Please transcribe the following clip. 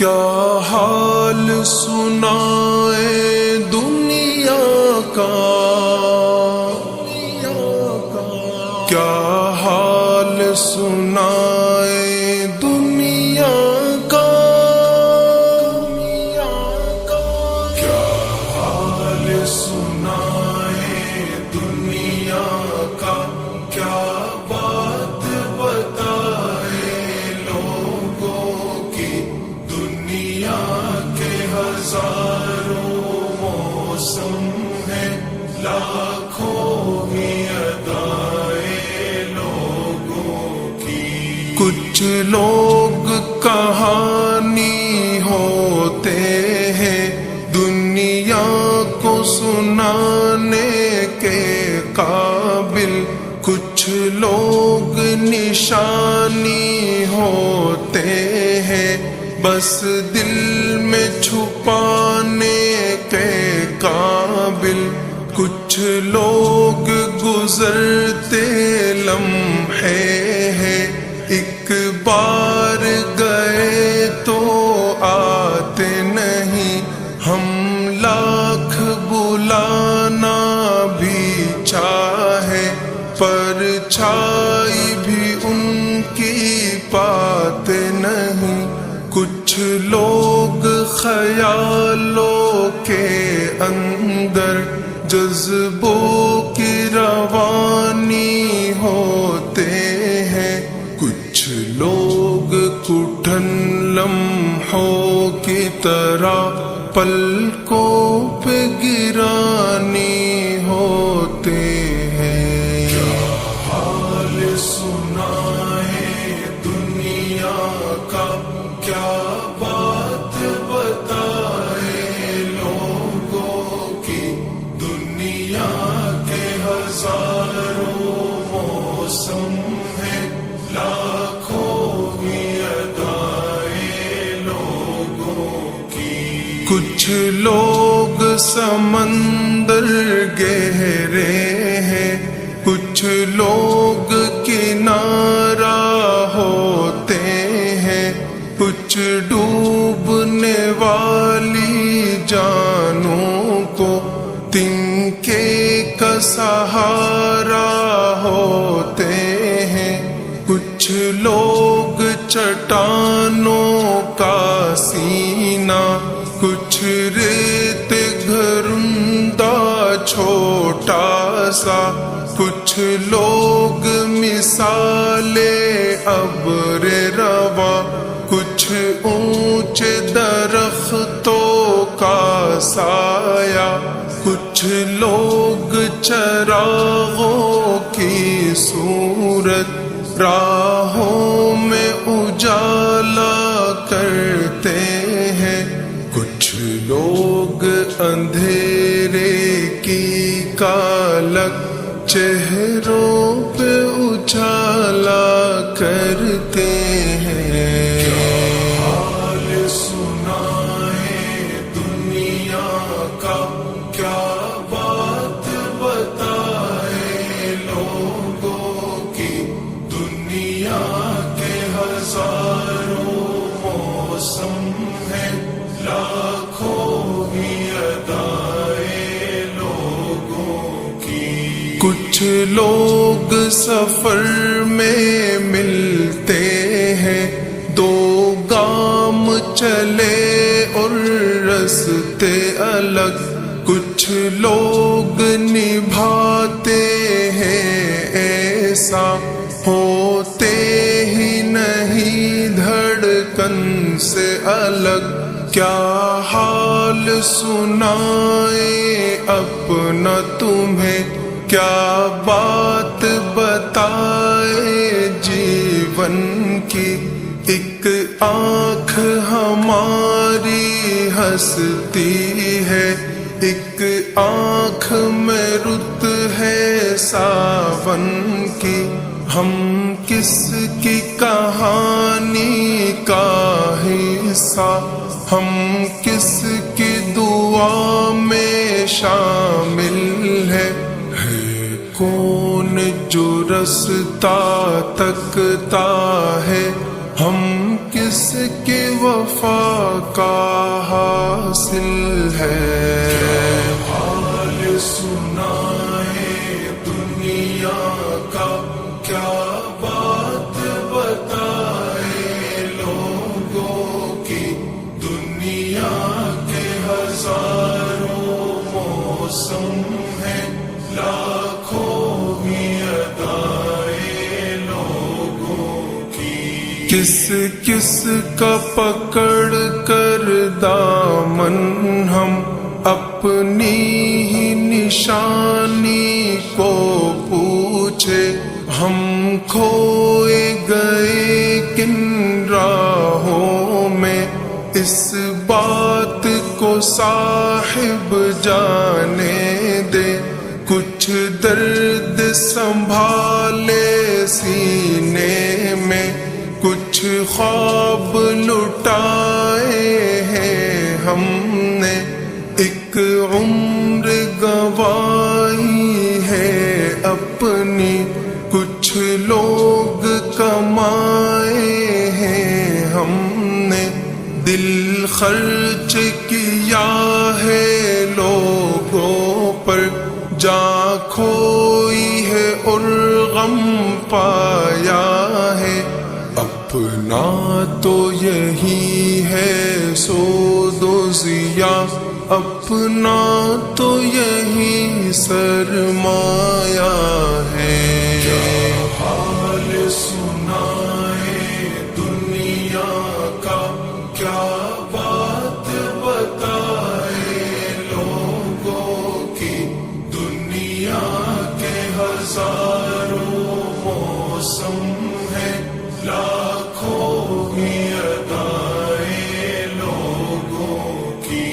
کیا حال سنائے دنیا کا، کیا حال سنائے دنیا کا، کیا حال سنائے دنیا کا، کیا بات بتائے لوگوں کی، دنیا کے ہزاروں موسم ہیں، لاکھوں ہی ادائیں لوگوں کی۔ کچھ لوگ کہانی ہوتے ہیں دنیا کو سنانے کے قابل، کچھ لوگ نشانی ہوتے ہیں بس دل میں چھپانے کے قابل، کچھ لوگ گزرتے لمحے ہیں ایک بار گئے تو آتے نہیں، ہم لاکھ بلانا بھی چاہے پرچھائی بھی ان کی پاتے نہیں، کچھ لوگ خیالوں کے اندر جذبوں کی روانی ہوتے ہیں، کچھ لوگ کٹھن لمحوں کی طرح پلکوں پہ گرانی ہوتے ہیں۔ کیا حال سنائے دنیا کا، کیا بات بتائے لوگوں کی، دنیا کے ہزاروں موسم ہیں، لاکھوں ہی ادائیں لوگوں کی۔ کچھ لوگ سمندر گہرے ہیں، کچھ لوگ کنارہ ہوتے ہیں، کچھ ڈوبنے والی جانوں کو تنکے کا سہارا ہوتے ہیں، کچھ لوگ چٹانوں کا سینہ، کچھ ریت گھرندہ چھوٹا سا، کچھ لوگ مثال ابر رواں، کچھ اونچے درختوں کا سایہ، کچھ لوگ چراغوں کی صورت راہوں میں اجالا کرتے ہیں، کچھ لوگ اندھیرے کی کالک چہروں پہ اجالا کرتے ہیں۔ کیا حال سنائے دنیا کا، کیا بات بتائے لوگوں کی، دنیا کے ہزاروں موسم ہیں، لاکھوں ہی ادائیں لوگوں کی۔ کچھ لوگ سفر میں ملتے ہیں، دو گام چلے اور رستے الگ، کچھ لوگ نبھاتے ہیں ایسا ہوتے ہی نہیں دھڑکن سے الگ، کیا حال سنائے اپنا تمہیں، کیا بات بتائے جیون کی، ایک آنکھ ہماری ہنستی ہے، ایک آنکھ میں رت ہے ساون کی، ہم کس کی کہانی کا حصہ، ہم کس کی دعا میں شامل ہے کون جو رستہ تکتا ہے، ہم کس کس کی وفا کا حاصل ہے؟ حال سنائے دنیا کا، کیا بات بتائے لوگوں کی، دنیا کے ہزاروں موسم ہیں، لاکھوں ہی ادائیں لوگوں کی۔ کس کس کا پکڑ کر دامن ہم اپنی ہی نشانی کو پوچھے، ہم کھوئے گئے کن راہوں میں، اس بات کو صاحب جانے دے، کچھ درد سنبھالے سینے میں، کچھ خواب لٹائے ہیں ہم نے، ایک عمر گنوائی ہے اپنی، کچھ لوگ کمائے ہیں ہم نے، دل خرچ کیا ہے لوگوں پر، جاں کھوئی ہے اور غم پایا ہے، اپنا تو یہی ہے سود و ضیاء، اپنا تو یہی سرمایہ ہے۔ کیا حال سنائے دنیا کا، کیا بات بتائے لوگوں کی، دنیا کے ہزاروں موسم ہیں، لاکھوں ہی ادائیں لوگوں کی۔